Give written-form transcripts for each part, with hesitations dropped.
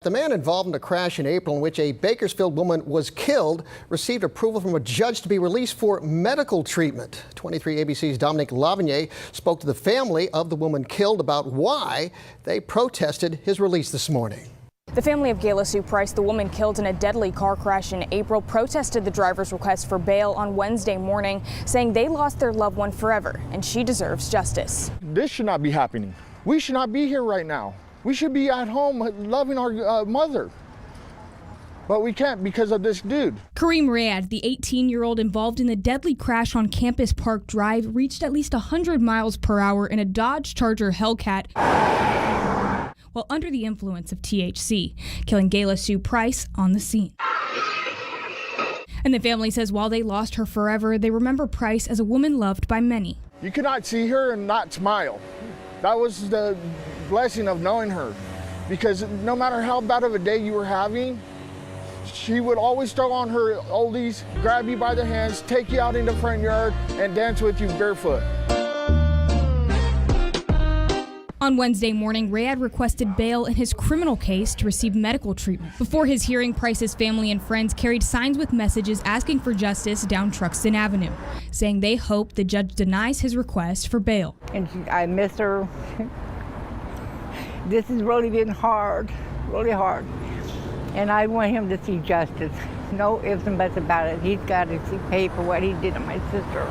The man involved in a crash in April in which a Bakersfield woman was killed received approval from a judge to be released for medical treatment. 23 ABC's Dominique Lavigny spoke to the family of the woman killed about why they protested his release this morning. The family of Gayla Price, the woman killed in a deadly car crash in April, protested the driver's request for bail on Wednesday morning, saying they lost their loved one forever and she deserves justice. This should not be happening. We should not be here right now. We should be at home loving our mother. But we can't because of this dude. Karim Reyad, the 18-year-old involved in the deadly crash on Campus Park Drive, reached at least 100 miles per hour in a Dodge Charger Hellcat while under the influence of THC, killing Gayla Price on the scene. And the family says while they lost her forever, they remember Price as a woman loved by many. You could not see her and not smile. That was the blessing of knowing her, because no matter how bad of a day you were having, she would always throw on her oldies, grab you by the hands, take you out in the front yard, and dance with you barefoot. On Wednesday morning, Reyad requested bail in his criminal case to receive medical treatment. Before his hearing, Price's family and friends carried signs with messages asking for justice down Truxton Avenue, saying they hope the judge denies his request for bail. And I miss her. This has really been hard, really hard. And I want him to see justice. No ifs and buts about it. He's got to pay for what he did to my sister.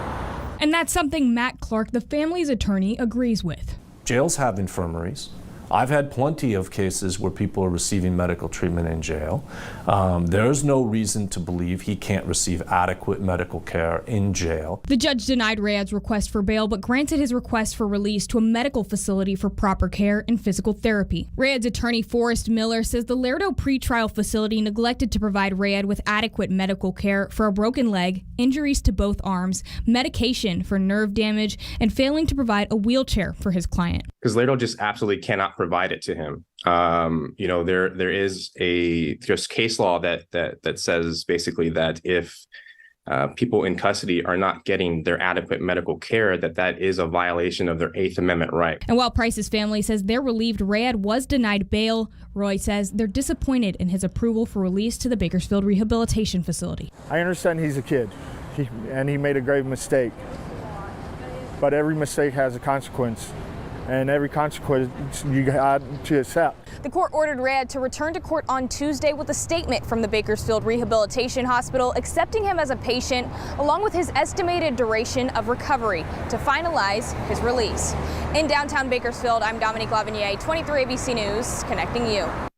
And that's something Matt Clark, the family's attorney, agrees with. Jails have infirmaries. I've had plenty of cases where people are receiving medical treatment in jail. There's no reason to believe he can't receive adequate medical care in jail. The judge denied Reyad's request for bail, but granted his request for release to a medical facility for proper care and physical therapy. Reyad's attorney, Forrest Miller, says the Lerdo pretrial facility neglected to provide Reyad with adequate medical care for a broken leg, injuries to both arms, medication for nerve damage, and failing to provide a wheelchair for his client. Because Lerdo just absolutely cannot provide it to him. There is a just case law that says basically that if people in custody are not getting their adequate medical care, that is a violation of their 8th Amendment right. And while Price's family says they're relieved Reyad was denied bail, Roy says they're disappointed in his approval for release to the Bakersfield Rehabilitation Facility. I understand he's a kid, and he made a grave mistake. But every mistake has a consequence. And every consequence you got to accept. The court ordered Reyad to return to court on Tuesday with a statement from the Bakersfield Rehabilitation Hospital accepting him as a patient, along with his estimated duration of recovery to finalize his release. In downtown Bakersfield, I'm Dominique Lavigny, 23 ABC News, connecting you.